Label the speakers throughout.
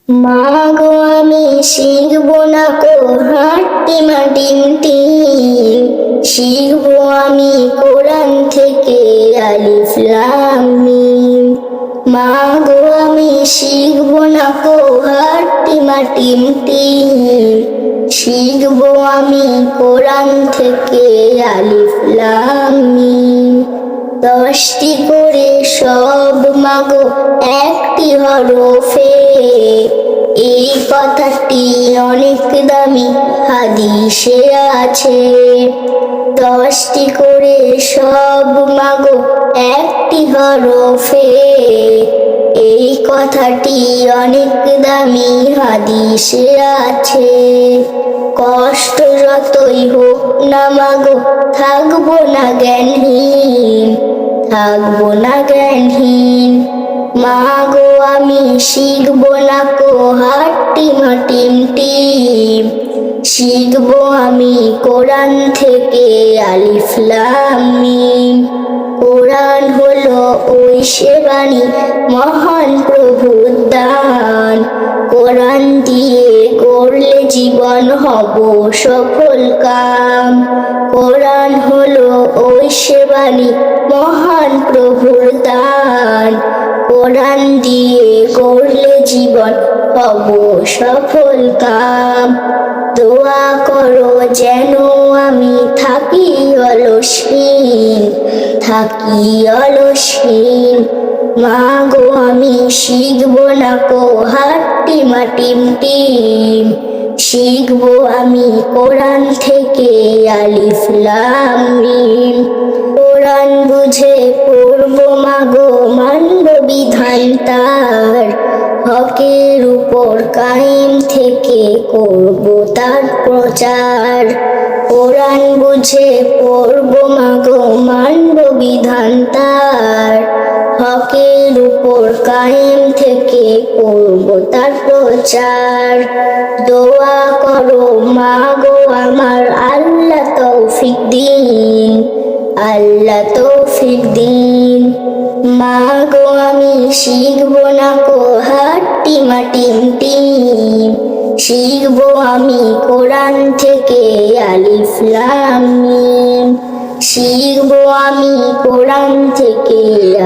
Speaker 1: মা গো আমি শিখবো না কো হাঁটি মাটিম টিম, শিখবো আমি কোরআন থেকে আলিফ লাম মিম। মা গো আমি শিখবো না কো হাঁটি মাটিম টিম, শিখবো আমি কোরআন থেকে আলিফ লাম মিম। 10টি করে সব মাগো একটি হরফে, এই কথাটি অনেক দামি হাদিসে আছে। 10টি করে সব মাগো একটি হরফে, এই কথাটি অনেক দামি হাদিসে আছে। কষ্ট যতই হোক না মাগো থাকবো না জ্ঞানহীন, থাকবো না জ্ঞানহীন। মা গো আমি শিখবো না কো হাঁটি মাটিম টিম, শিখবো আমি কোরআন থেকে আলিফ লাম মিম। কোরআন হলো ওই সে বাণী মহান প্রভুর দান, কোরআন দিয়ে করলে জীবন হব সফল কাম। কোরআন হলো ওই সে বাণী মহান প্রভুর দান, কোরআন দিয়ে করলে জীবন হব সফল কাম। দোয়া করো যেন আমি থাকি অলসহীন, থাকি অলসহীন। মা গো আমি শিখবো না কো হাঁটি মাটিম টিম, শিখবো আমি কোরআন থেকে আলিফ লাম মিম। কোরআন বুঝে পড়বো মাগো মানব বিধান তার, হকের উপর কায়েম থেকে করবো তার প্রচার। কোরআন বুঝে পড়বো মাগো মানব বিধান তার, হকের উপর কায়েম থেকে করবো তার প্রচার। দোয়া করো মা গো আমার আল্লাহ তৌফিক দিন, আল্লাহ তৌফিক দিন। মা গো আমি শিখবো না কো হাঁটি মাটিম টিম, শিখবো আমি কোরআন থেকে আলিফ লাম মিম, শিখবো আমি কোরআন থেকে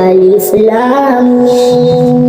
Speaker 1: আলিফ লাম মিম।